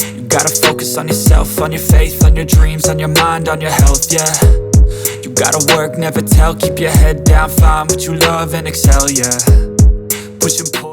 You gotta focus on yourself, on your faith, on your dreams, on your mind, on your health, yeah. You gotta work, never tell, keep your head down, find what you love and excel, yeah. Push and pull.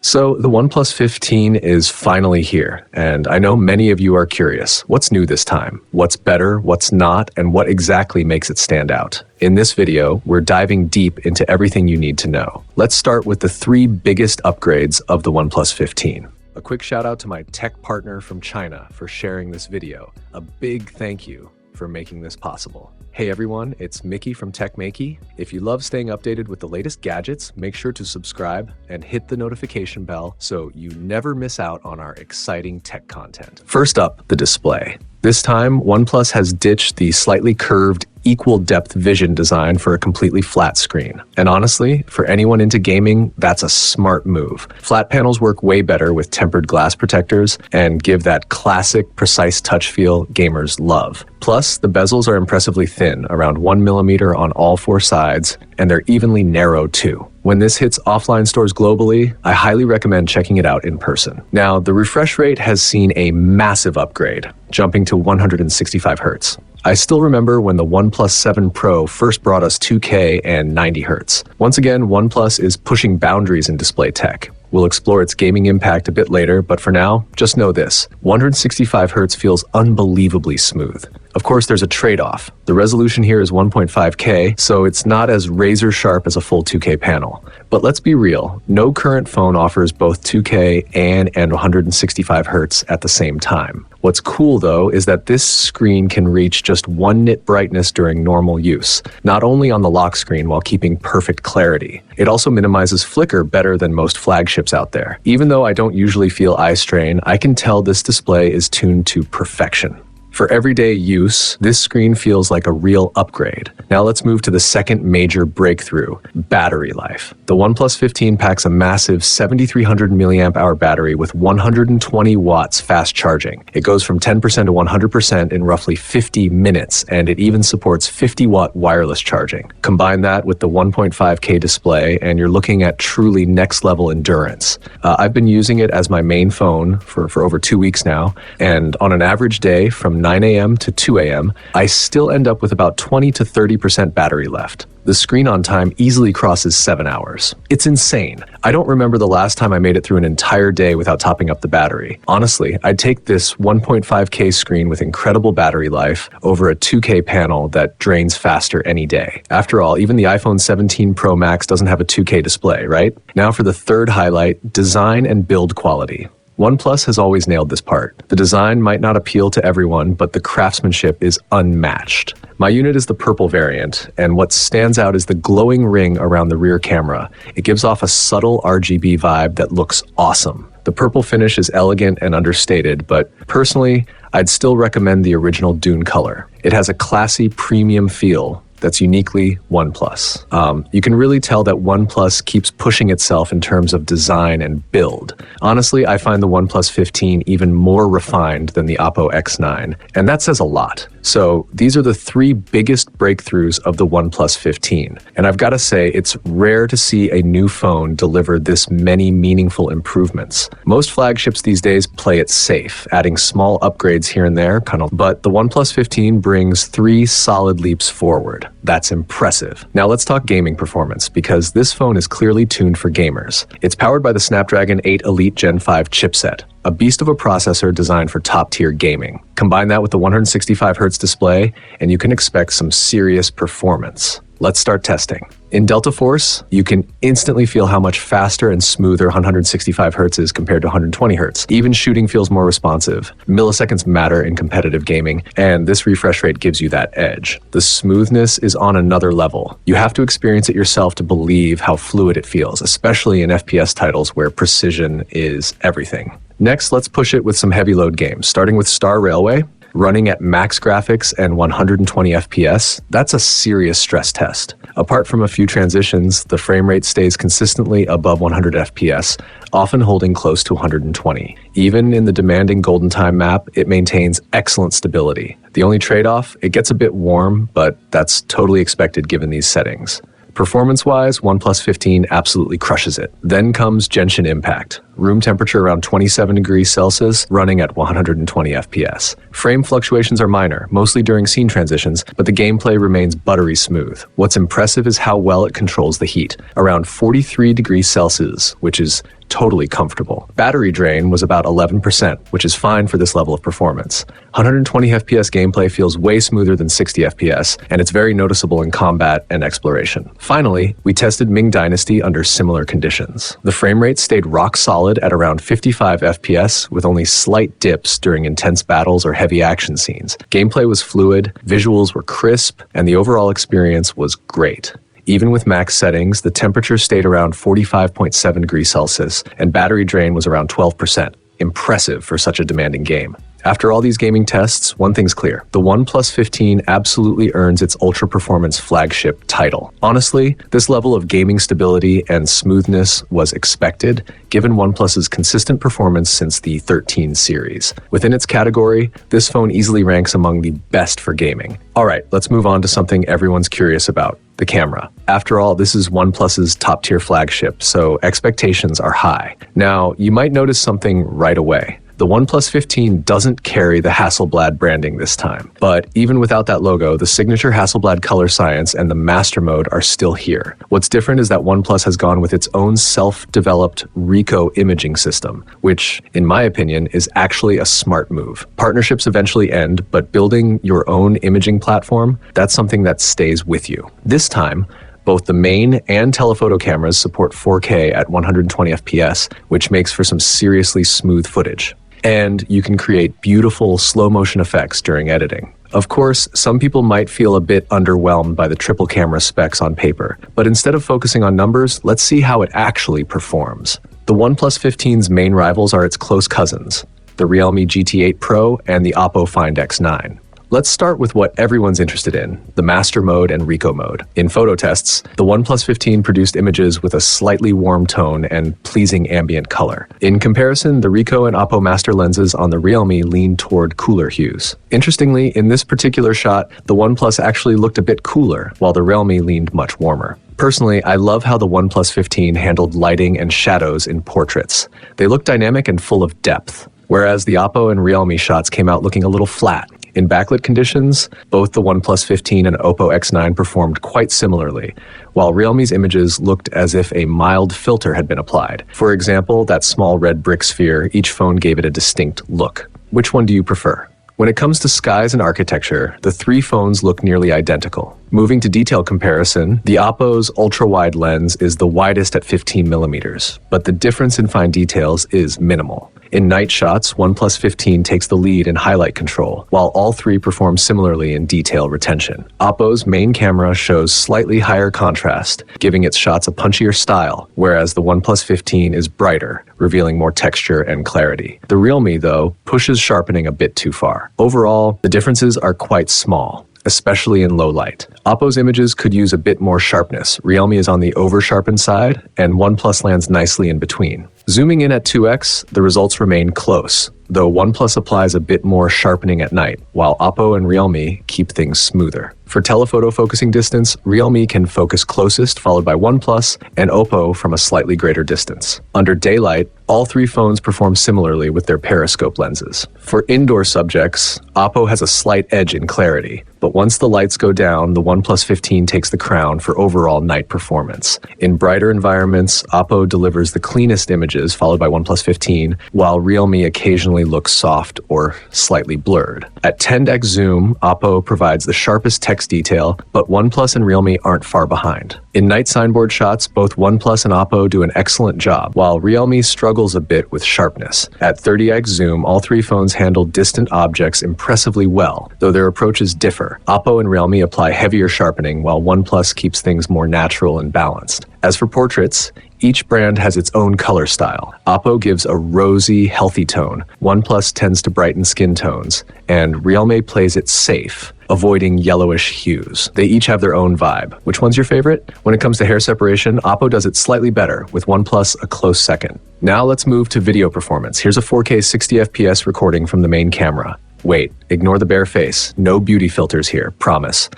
So the OnePlus 15 is finally here, and I know many of you are curious. What's new this time? What's better, what's not, and what exactly makes it stand out? In this video, we're diving deep into everything you need to know. Let's start with the 3 biggest upgrades of the OnePlus 15. A quick shout out to my tech partner from China for sharing this video. A big thank you for making this possible. Hey everyone, it's Maiky from techmaiky. If you love staying updated with the latest gadgets, make sure to subscribe and hit the notification bell so you never miss out on our exciting tech content. First up, the display. This time, OnePlus has ditched the slightly curved, equal depth vision design for a completely flat screen. And honestly, for anyone into gaming, that's a smart move. Flat panels work way better with tempered glass protectors and give that classic, precise touch feel gamers love. Plus, the bezels are impressively thin, around 1 millimeter on all 4 sides, and they're evenly narrow too. When this hits offline stores globally, I highly recommend checking it out in person. Now, the refresh rate has seen a massive upgrade, jumping to 165 Hz. I still remember when the OnePlus 7 Pro first brought us 2K and 90 Hz. Once again, OnePlus is pushing boundaries in display tech. We'll explore its gaming impact a bit later, but for now, just know this. 165 Hz feels unbelievably smooth. Of course, there's a trade-off. The resolution here is 1.5K, so it's not as razor-sharp as a full 2K panel. But let's be real, no current phone offers both 2K and 165 Hz at the same time. What's cool though is that this screen can reach just 1 nit brightness during normal use, not only on the lock screen while keeping perfect clarity. It also minimizes flicker better than most flagships out there. Even though I don't usually feel eye strain, I can tell this display is tuned to perfection. For everyday use, this screen feels like a real upgrade. Now let's move to the second major breakthrough, battery life. The OnePlus 15 packs a massive 7,300 mAh battery with 120 watts fast charging. It goes from 10% to 100% in roughly 50 minutes, and it even supports 50-watt wireless charging. Combine that with the 1.5K display, and you're looking at truly next-level endurance. I've been using it as my main phone for over 2 weeks now, and on an average day from 9 a.m. to 2 a.m., I still end up with about 20 to 30% battery left. The screen on time easily crosses 7 hours. It's insane. I don't remember the last time I made it through an entire day without topping up the battery. Honestly, I'd take this 1.5K screen with incredible battery life over a 2K panel that drains faster any day. After all, even the iPhone 17 Pro Max doesn't have a 2K display, right? Now for the third highlight, design and build quality. OnePlus has always nailed this part. The design might not appeal to everyone, but the craftsmanship is unmatched. My unit is the purple variant, and what stands out is the glowing ring around the rear camera. It gives off a subtle RGB vibe that looks awesome. The purple finish is elegant and understated, but personally, I'd still recommend the original Dune color. It has a classy, premium feel that's uniquely OnePlus. You can really tell that OnePlus keeps pushing itself in terms of design and build. Honestly, I find the OnePlus 15 even more refined than the OPPO X9, and that says a lot. So these are the 3 biggest breakthroughs of the OnePlus 15. And I've got to say, it's rare to see a new phone deliver this many meaningful improvements. Most flagships these days play it safe, adding small upgrades here and there, but the OnePlus 15 brings 3 solid leaps forward. That's impressive. Now let's talk gaming performance, because this phone is clearly tuned for gamers. It's powered by the Snapdragon 8 Elite Gen5 chipset, a beast of a processor designed for top-tier gaming. Combine that with the 165 Hz display, and you can expect some serious performance. Let's start testing. In Delta Force, you can instantly feel how much faster and smoother 165 Hz is compared to 120 Hz. Even shooting feels more responsive. Milliseconds matter in competitive gaming, and this refresh rate gives you that edge. The smoothness is on another level. You have to experience it yourself to believe how fluid it feels, especially in FPS titles where precision is everything. Next, let's push it with some heavy load games, starting with Star Railway. Running at max graphics and 120 FPS, that's a serious stress test. Apart from a few transitions, the frame rate stays consistently above 100 FPS, often holding close to 120. Even in the demanding golden time map, it maintains excellent stability. The only trade-off, it gets a bit warm, but that's totally expected given these settings. Performance-wise, OnePlus 15 absolutely crushes it. Then comes Genshin Impact, room temperature around 27 degrees Celsius, running at 120 FPS. Frame fluctuations are minor, mostly during scene transitions, but the gameplay remains buttery smooth. What's impressive is how well it controls the heat, around 43 degrees Celsius, which is totally comfortable. Battery drain was about 11%, which is fine for this level of performance. 120 FPS gameplay feels way smoother than 60 FPS, and it's very noticeable in combat and exploration. Finally, we tested Ming Dynasty under similar conditions. The frame rate stayed rock solid at around 55 FPS, with only slight dips during intense battles or heavy action scenes. Gameplay was fluid, visuals were crisp, and the overall experience was great. Even with max settings, the temperature stayed around 45.7 degrees Celsius, and battery drain was around 12%. Impressive for such a demanding game. After all these gaming tests, one thing's clear. The OnePlus 15 absolutely earns its ultra-performance flagship title. Honestly, this level of gaming stability and smoothness was expected, given OnePlus's consistent performance since the 13 series. Within its category, this phone easily ranks among the best for gaming. Alright, let's move on to something everyone's curious about. The camera. After all, this is OnePlus's top-tier flagship, so expectations are high. Now, you might notice something right away. The OnePlus 15 doesn't carry the Hasselblad branding this time, but even without that logo, the signature Hasselblad color science and the master mode are still here. What's different is that OnePlus has gone with its own self-developed Ricoh Imaging System, which, in my opinion, is actually a smart move. Partnerships eventually end, but building your own imaging platform, that's something that stays with you. This time, both the main and telephoto cameras support 4K at 120 FPS, which makes for some seriously smooth footage. And you can create beautiful slow-motion effects during editing. Of course, some people might feel a bit underwhelmed by the triple camera specs on paper, but instead of focusing on numbers, let's see how it actually performs. The OnePlus 15's main rivals are its close cousins, the Realme GT8 Pro and the OPPO Find X9. Let's start with what everyone's interested in, the Master Mode and Ricoh Mode. In photo tests, the OnePlus 15 produced images with a slightly warm tone and pleasing ambient color. In comparison, the Ricoh and OPPO Master lenses on the Realme lean toward cooler hues. Interestingly, in this particular shot, the OnePlus actually looked a bit cooler, while the Realme leaned much warmer. Personally, I love how the OnePlus 15 handled lighting and shadows in portraits. They look dynamic and full of depth, whereas the OPPO and Realme shots came out looking a little flat. In backlit conditions, both the OnePlus 15 and OPPO X9 performed quite similarly, while Realme's images looked as if a mild filter had been applied. For example, that small red brick sphere, each phone gave it a distinct look. Which one do you prefer? When it comes to skies and architecture, the three phones look nearly identical. Moving to detail comparison, the OPPO's ultra-wide lens is the widest at 15mm, but the difference in fine details is minimal. In night shots, OnePlus 15 takes the lead in highlight control, while all three perform similarly in detail retention. OPPO's main camera shows slightly higher contrast, giving its shots a punchier style, whereas the OnePlus 15 is brighter, revealing more texture and clarity. The Realme, though, pushes sharpening a bit too far. Overall, the differences are quite small, especially in low light. OPPO's images could use a bit more sharpness. Realme is on the over-sharpened side, and OnePlus lands nicely in between. Zooming in at 2x, the results remain close, though OnePlus applies a bit more sharpening at night, while OPPO and Realme keep things smoother. For telephoto focusing distance, Realme can focus closest, followed by OnePlus, and OPPO from a slightly greater distance. Under daylight, all three phones perform similarly with their periscope lenses. For indoor subjects, OPPO has a slight edge in clarity, but once the lights go down, the OnePlus 15 takes the crown for overall night performance. In brighter environments, OPPO delivers the cleanest images, followed by OnePlus 15, while Realme occasionally looks soft or slightly blurred. At 10x zoom, OPPO provides the sharpest text detail, but OnePlus and Realme aren't far behind. In night signboard shots, both OnePlus and OPPO do an excellent job, while Realme struggles a bit with sharpness. At 30x zoom, all three phones handle distant objects impressively well, though their approaches differ. OPPO and Realme apply heavier sharpening, while OnePlus keeps things more natural and balanced. As for portraits, each brand has its own color style. OPPO gives a rosy, healthy tone, OnePlus tends to brighten skin tones, and Realme plays it safe, avoiding yellowish hues. They each have their own vibe. Which one's your favorite? When it comes to hair separation, OPPO does it slightly better, with OnePlus a close second. Now let's move to video performance. Here's a 4K 60 FPS recording from the main camera. Wait, ignore the bare face. No beauty filters here, promise.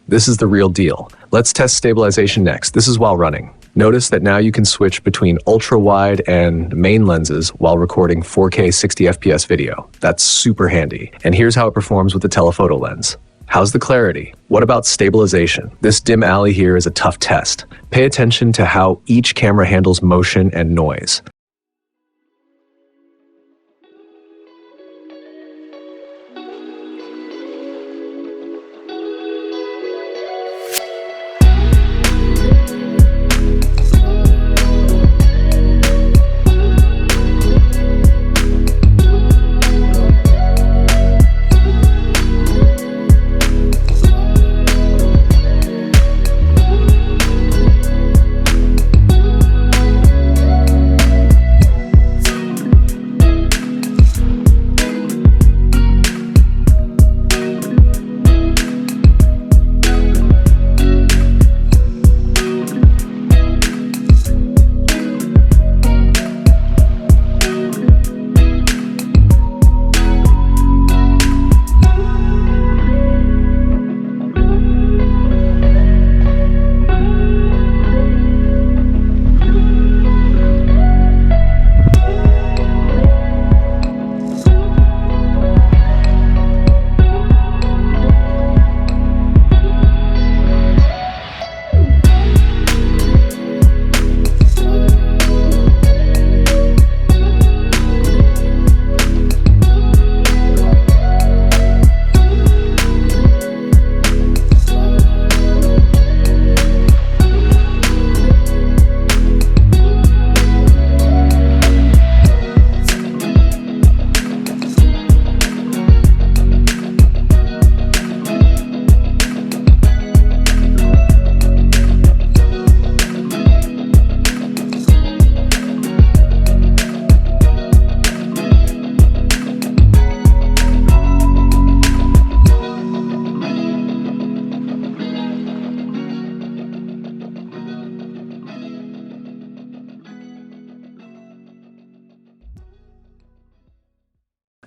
This is the real deal. Let's test stabilization next. This is while running. Notice that now you can switch between ultra-wide and main lenses while recording 4K 60 FPS video. That's super handy. And here's how it performs with the telephoto lens. How's the clarity? What about stabilization? This dim alley here is a tough test. Pay attention to how each camera handles motion and noise.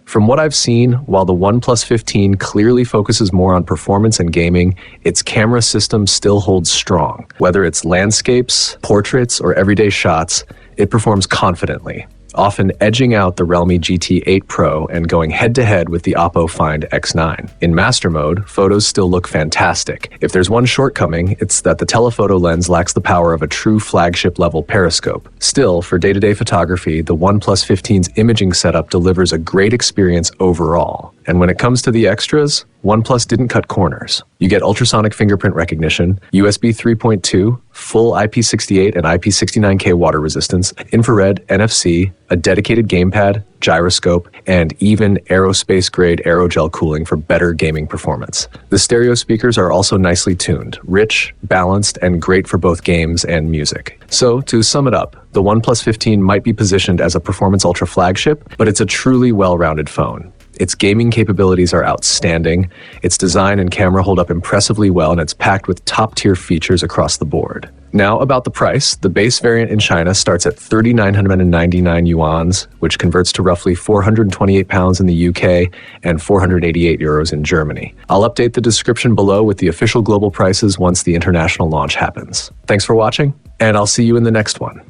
From what I've seen, while the OnePlus 15 clearly focuses more on performance and gaming, its camera system still holds strong. Whether it's landscapes, portraits, or everyday shots, it performs confidently, often edging out the Realme GT8 Pro and going head-to-head with the OPPO Find X9. In master mode, photos still look fantastic. If there's one shortcoming, it's that the telephoto lens lacks the power of a true flagship-level periscope. Still, for day-to-day photography, the OnePlus 15's imaging setup delivers a great experience overall. And when it comes to the extras, OnePlus didn't cut corners. You get ultrasonic fingerprint recognition, USB 3.2, full IP68 and IP69K water resistance, infrared, NFC, a dedicated gamepad, gyroscope, and even aerospace-grade aerogel cooling for better gaming performance. The stereo speakers are also nicely tuned, rich, balanced, and great for both games and music. So, to sum it up, the OnePlus 15 might be positioned as a performance ultra flagship, but it's a truly well-rounded phone. Its gaming capabilities are outstanding, its design and camera hold up impressively well, and it's packed with top-tier features across the board. Now, about the price, the base variant in China starts at 3,999 yuans, which converts to roughly £428 in the UK and 488 euros in Germany. I'll update the description below with the official global prices once the international launch happens. Thanks for watching, and I'll see you in the next one.